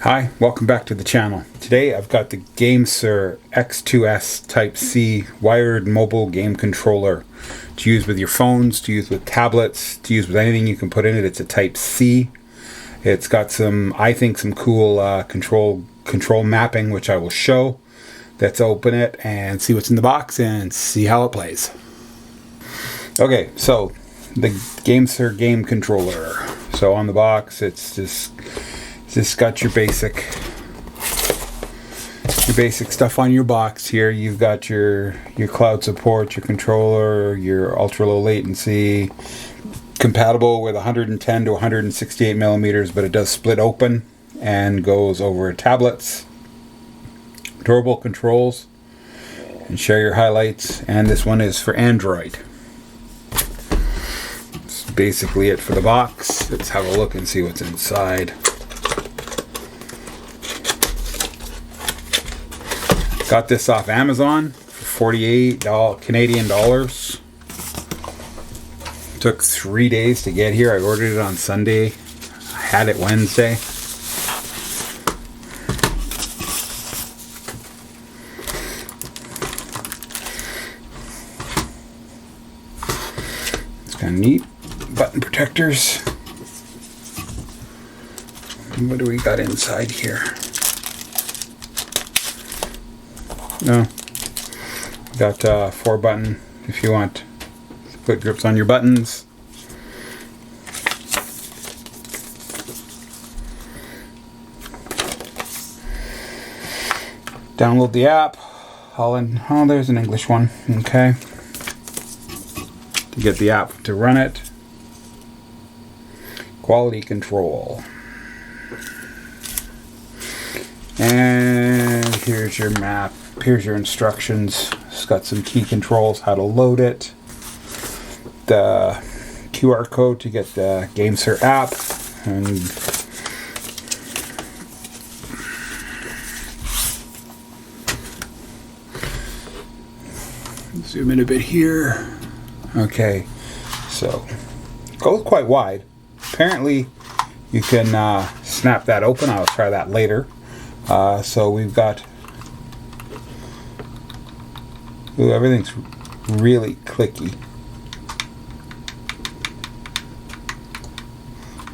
Hi, welcome back to the channel. Today I've got the GameSir X2S Type-C wired mobile game controller to use with your phones, to use with tablets, to use with anything you can put in it. It's a Type-C. It's got some, I think, some cool control mapping, which I will show. Let's open it and see what's in the box and see how it plays. Okay, so the GameSir game controller. So on the box, it's just got your basic stuff on your box here. You've got your cloud support, your controller, your ultra low latency, compatible with 110 to 168 millimeters, but it does split open and goes over tablets. Durable controls, and share your highlights. And this one is for Android. That's basically it for the box. Let's have a look and see what's inside. Got this off Amazon for $48 Canadian dollars. Took 3 days to get here. I ordered it on Sunday. I had it Wednesday. It's kind of neat. Button protectors. What do we got inside here? No. Got 4 button if you want to put grips on your buttons. Download the app. Oh, there's an English one. Okay. To get the app to run it. Quality control. And here's your map. Here's your instructions. It's got some key controls, how to load it. The QR code to get the GameSir App. And zoom in a bit here. Okay, so it goes quite wide. Apparently you can snap that open. I'll try that later. So we've got, ooh, everything's really clicky.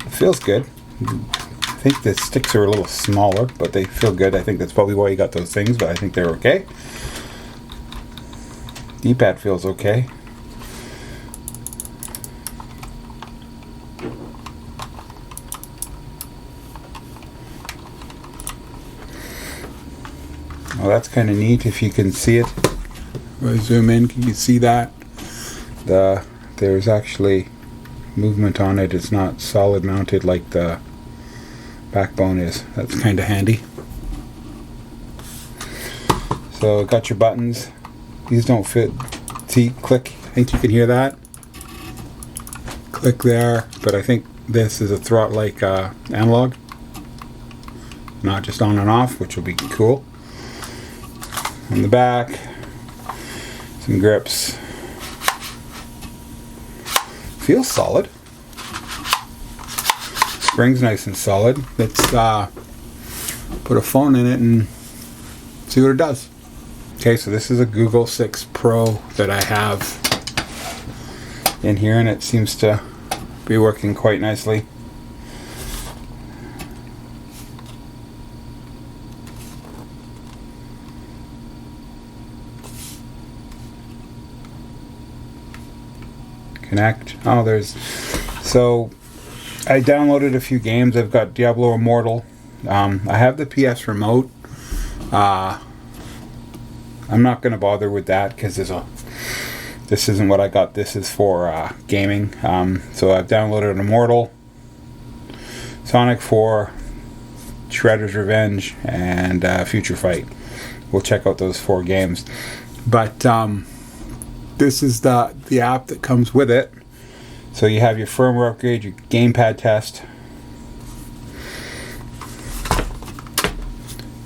It feels good. I think the sticks are a little smaller, but they feel good. I think that's probably why you got those things, but I think they're okay. D-pad feels okay. Well, that's kind of neat if you can see it. If I zoom in, can you see that? There's actually movement on it. It's not solid mounted like the backbone is. That's kind of handy. So got your buttons. These don't fit. See, click. I think you can hear that. Click there, but I think this is a throttle like analog, not just on and off, which will be cool. On the back, some grips. Feels solid. Spring's nice and solid. Let's put a phone in it and see what it does. Okay, so this is a Google 6 Pro that I have in here, and it seems to be working quite nicely. Connect. Oh, so I downloaded a few games. I've got Diablo Immortal. I have the PS remote. I'm not going to bother with that because this isn't what I got. This is for gaming. So I've downloaded Immortal, Sonic 4, Shredder's Revenge, and Future Fight. We'll check out those 4 games. But this is the app that comes with it. So you have your firmware upgrade, your gamepad test.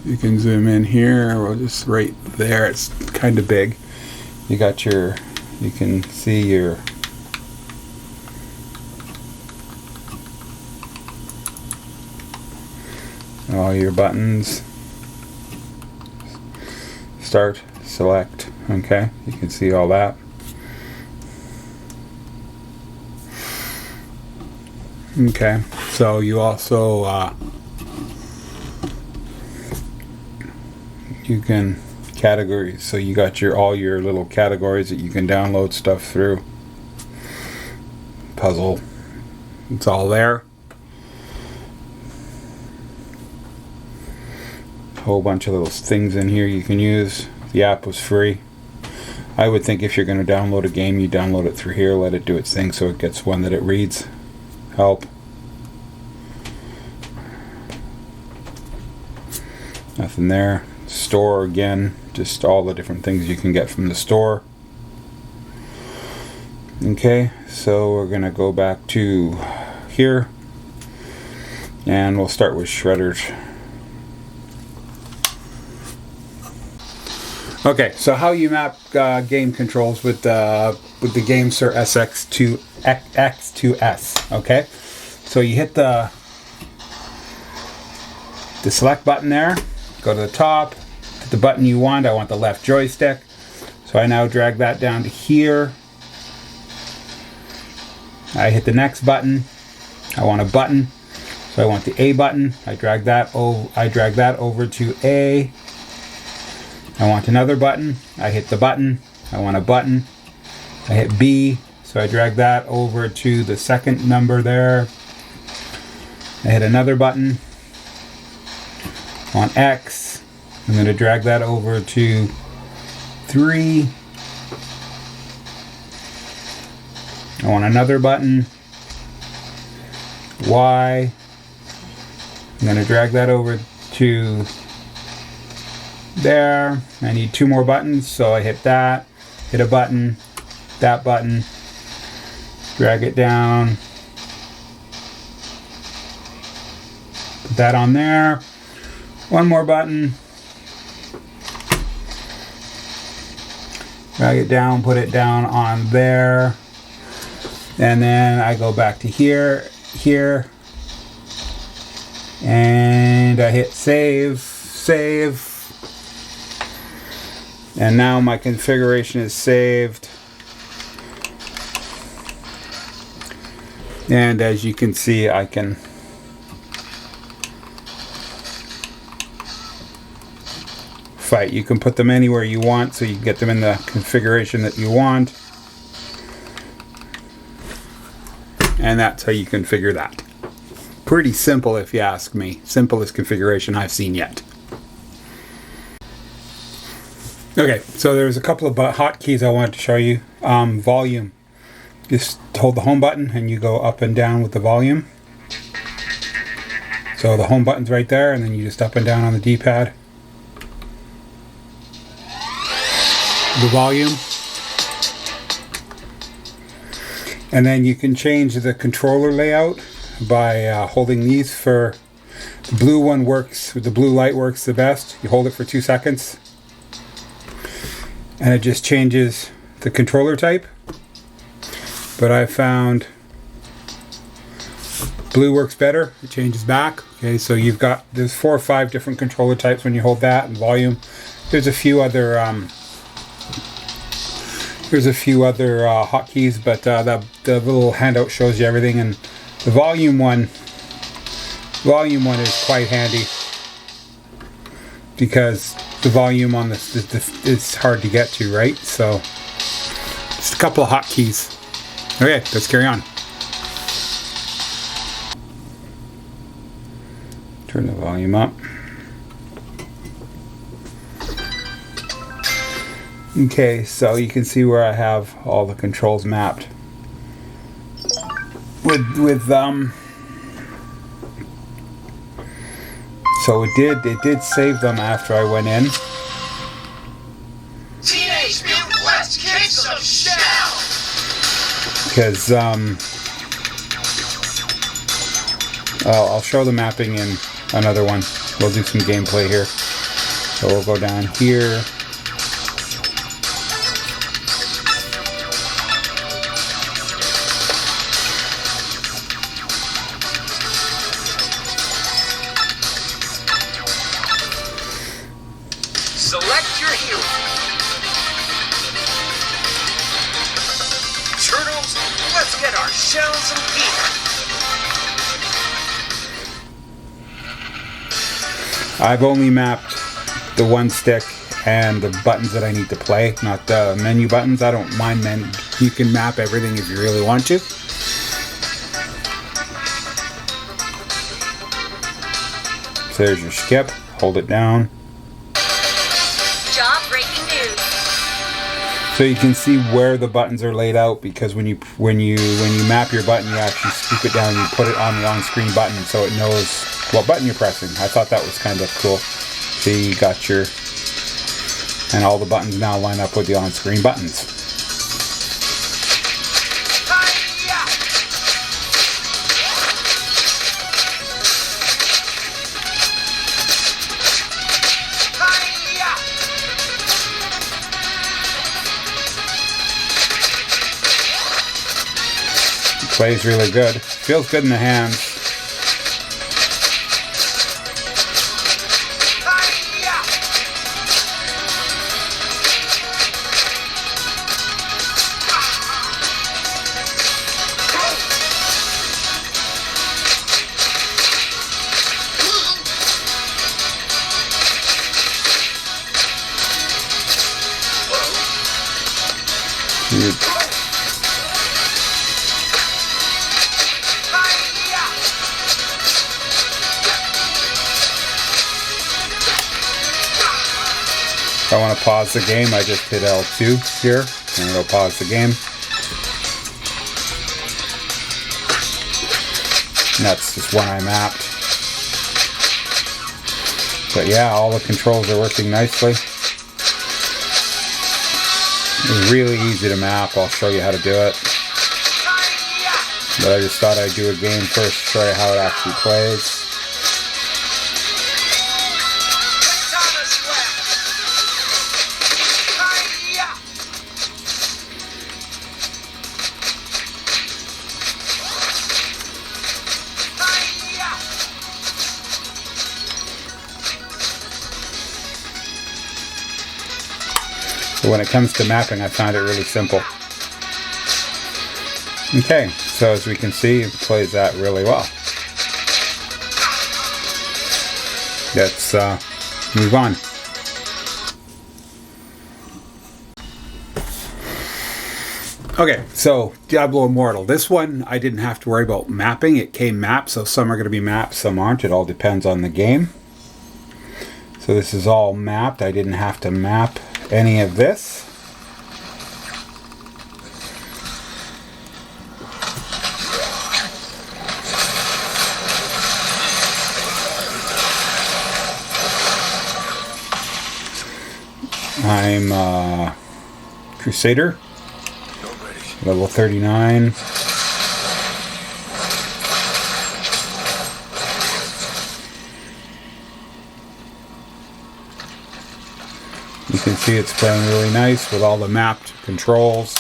You can zoom in here, or just right there. It's kind of big. You got you can see your all your buttons. Start, select, okay, you can see all that. Okay, so you also you can categories, so you got all your little categories that you can download stuff through. Puzzle, it's all there. Whole bunch of little things in here you can use. The app was free. I would think if you're going to download a game, you download it through here, let it do its thing so it gets one that it reads. Help. Nothing there. Store again, just all the different things you can get from the store. Okay, so we're going to go back to here and we'll start with shredders. Okay, so how you map game controls with the GameSir X2S. Okay, so you hit the select button there, go to the top, hit the button you want. I want the left joystick, so I now drag that down to here. I hit the next button. I want a button, so I want the A button. I drag that over to A. I want another button. I hit the button. I want a button. I hit B, so I drag that over to the second number there. I hit another button. On X, I'm going to drag that over to 3. I want another button. Y, I'm going to drag that over to there. I need 2 more buttons, so I hit that, hit a button, that button, drag it down, put that on there, 1 more button, drag it down, put it down on there, and then I go back to here, and I hit save, and now my configuration is saved. And as you can see, I can fight. You can put them anywhere you want, so you can get them in the configuration that you want. And that's how you configure that. Pretty simple if you ask me. Simplest configuration I've seen yet. Okay, so there's a couple of hotkeys I wanted to show you. Volume. Just hold the home button and you go up and down with the volume. So the home button's right there, and then you just up and down on the D-pad. The volume. And then you can change the controller layout by holding these for... The blue one works, the blue light works the best. You hold it for 2 seconds. And it just changes the controller type. But I found blue works better. It changes back. Okay, so there's 4 or 5 different controller types when you hold that, and volume. There's a few other hotkeys, but the little handout shows you everything. And the volume one is quite handy because the volume on this is hard to get to, right? So just a couple of hotkeys. Okay, let's carry on. Turn the volume up. Okay, so you can see where I have all the controls mapped. So it did save them after I went in. Teenage Mutant, let's kick some shell! Because I'll show the mapping in another one. We'll do some gameplay here. So we'll go down here. you. Turtles, let's get our shells and gear. I've only mapped the one stick and the buttons that I need to play, not the menu buttons. I don't mind menu. You can map everything if you really want to. So there's your skip. Hold it down. Job breaking news. So you can see where the buttons are laid out, because when you map your button, you actually scoop it down and you put it on the on-screen button so it knows what button you're pressing. I thought that was kind of cool. See, you got your, and all the buttons now line up with the on-screen buttons. Plays really good. Feels good in the hands. If I want to pause the game, I just hit L2 here, and it'll pause the game. And that's just one I mapped. But yeah, all the controls are working nicely. It's really easy to map. I'll show you how to do it. But I just thought I'd do a game first to show you how it actually plays. So when it comes to mapping, I found it really simple. Okay, so as we can see, it plays that really well. Let's move on. Okay, so Diablo Immortal. This one, I didn't have to worry about mapping. It came mapped, so some are going to be mapped, some aren't. It all depends on the game. So this is all mapped. I didn't have to map any of this. I'm Crusader, level 39. You can see it's playing really nice with all the mapped controls.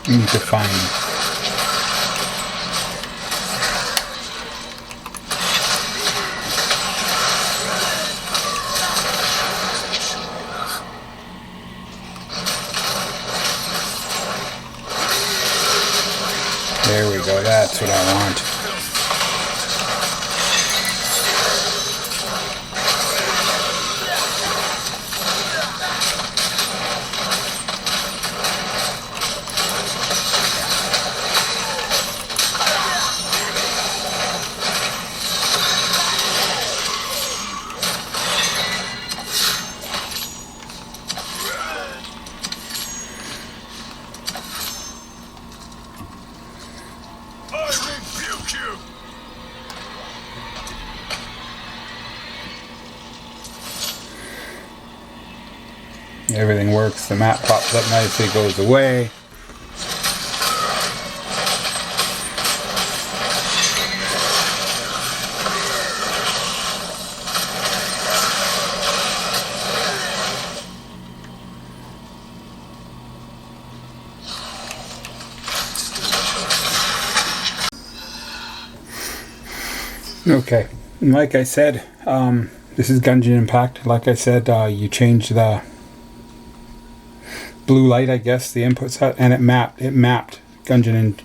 Need to find there we go, that's what I want. Everything works. The map pops up nicely, goes away. Okay, and like I said, this is Genshin Impact. Like I said, you change the blue light, I guess, the inputs, and it mapped Genshin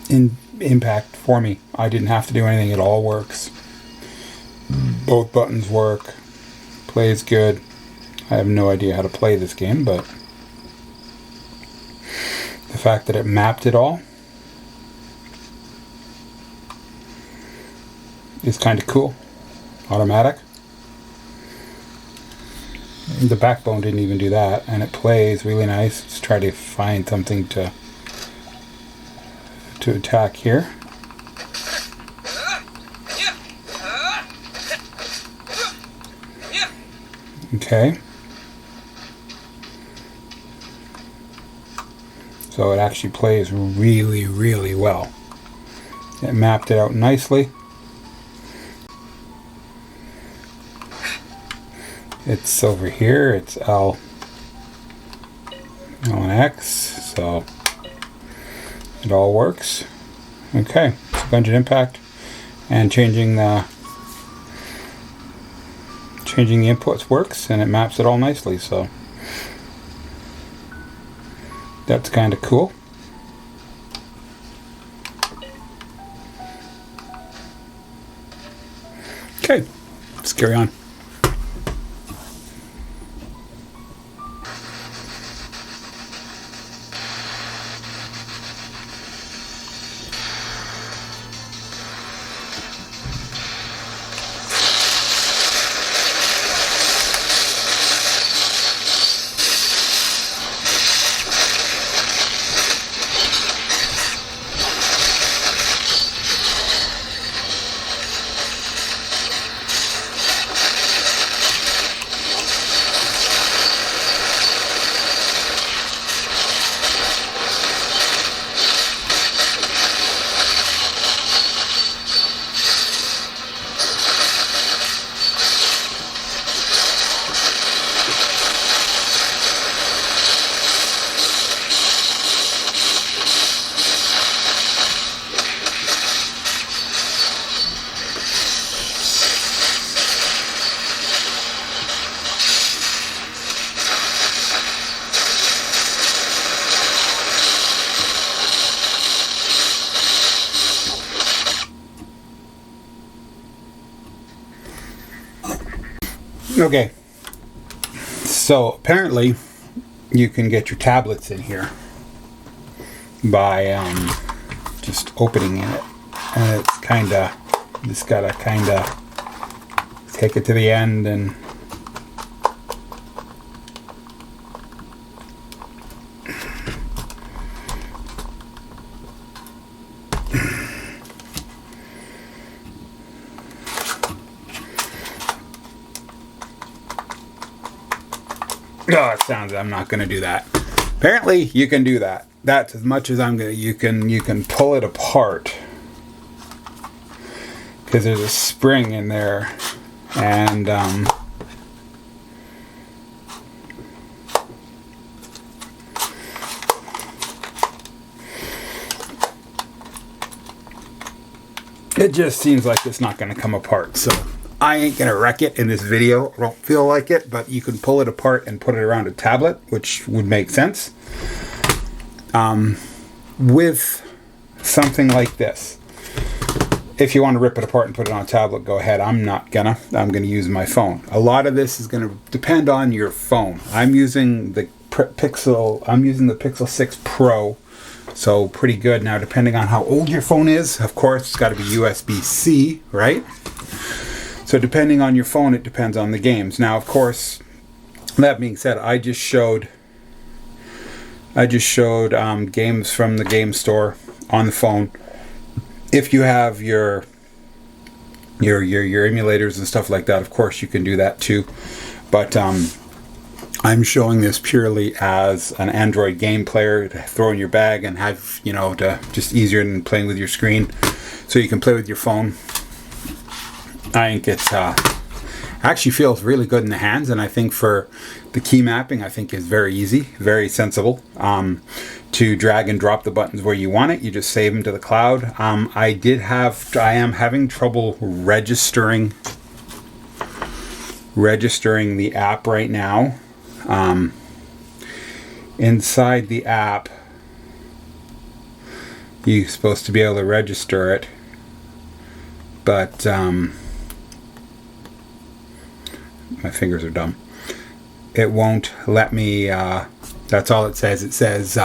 in Impact for me. I didn't have to do anything. It all works. Both buttons work. Plays good. I have no idea how to play this game, but the fact that it mapped it all is kind of cool. Automatic. The backbone didn't even do that, and it plays really nice. Let's try to find something to attack here. Okay. So it actually plays really, really well. It mapped it out nicely. It's over here, it's L and X, so it all works. Okay, so Genshin Impact, and changing the inputs works, and it maps it all nicely, so that's kind of cool. Okay, let's carry on. Okay, so apparently you can get your tablets in here by just opening it, and it's kinda, just gotta kinda take it to the end and oh, it sounds, I'm not going to do that. Apparently, you can do that. That's as much as I'm going to, you can pull it apart. Because there's a spring in there. And, it just seems like it's not going to come apart. So I ain't going to wreck it in this video. I don't feel like it, but you can pull it apart and put it around a tablet, which would make sense. With something like this. If you want to rip it apart and put it on a tablet, go ahead. I'm not gonna. I'm going to use my phone. A lot of this is going to depend on your phone. I'm using the Pixel 6 Pro. So pretty good. Now, depending on how old your phone is, of course, it's got to be USB-C, right? So depending on your phone, it depends on the games. Now, of course, that being said, I just showed games from the game store on the phone. If you have your emulators and stuff like that, of course you can do that too. But I'm showing this purely as an Android game player to throw in your bag and have, you know, to just easier than playing with your screen, so you can play with your phone. I think it's actually feels really good in the hands, and I think for the key mapping, I think is very easy, very sensible. To drag and drop the buttons where you want it, you just save them to the cloud. I am having trouble registering the app right now. Inside the app, you're supposed to be able to register it, but my fingers are dumb. It won't let me. That's all it says. It says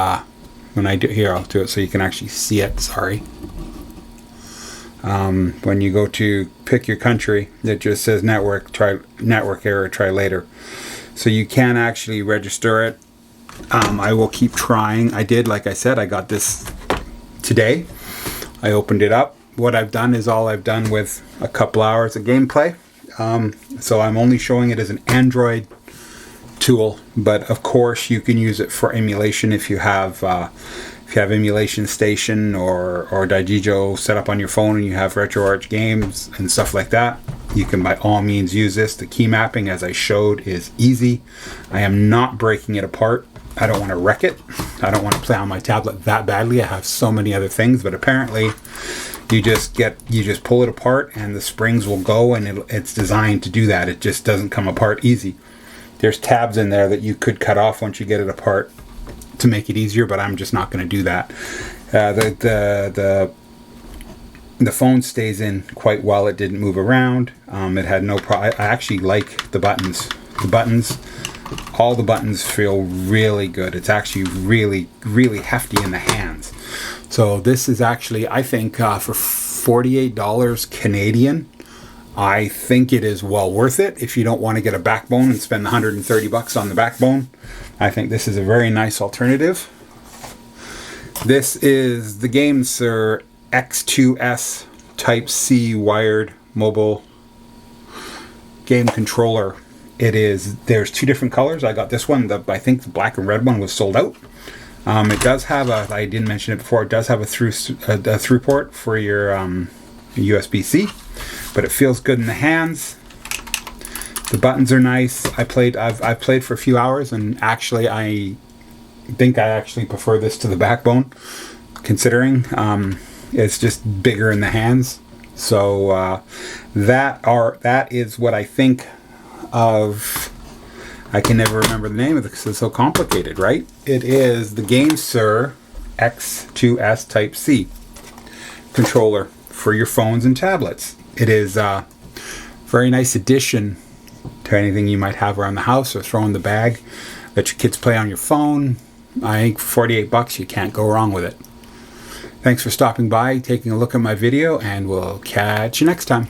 when I do here, I'll do it so you can actually see it. Sorry. When you go to pick your country, it just says network error, try later. So you can actually register it. I will keep trying. I did, like I said, I got this today. I opened it up. What I've done is all I've done with a couple hours of gameplay. So I'm only showing it as an Android tool, but of course you can use it for emulation if you have Emulation Station or Digijo set up on your phone and you have RetroArch games and stuff like that. You can by all means use this. The key mapping, as I showed, is easy. I am not breaking it apart. I don't want to wreck it. I don't want to play on my tablet that badly. I have so many other things, but apparently you just pull it apart and the springs will go, and it's designed to do that. It just doesn't come apart easy. There's tabs in there that you could cut off once you get it apart to make it easier, but I'm just not going to do that. The phone stays in quite well. It didn't move around. It had no problem. I actually like the buttons. All the buttons feel really good. It's actually really, really hefty in the hands. So this is actually, I think, for $48 Canadian, I think it is well worth it. If you don't want to get a backbone and spend $130 on the backbone, I think this is a very nice alternative. This is the GameSir X2S Type-C wired mobile game controller. There's two different colors. I got this one. I think the black and red one was sold out. It does have I didn't mention it before, it does have a through port for your USB-C, but it feels good in the hands. The buttons are nice. I've played for a few hours, and actually I think I actually prefer this to the backbone, considering it's just bigger in the hands. So that is what I think of. I can never remember the name of it because it's so complicated, right? It is the GameSir X2S Type-C controller for your phones and tablets. It is a very nice addition to anything you might have around the house or throw in the bag. Let your kids play on your phone. I think for $48 you can't go wrong with it. Thanks for stopping by, taking a look at my video, and we'll catch you next time.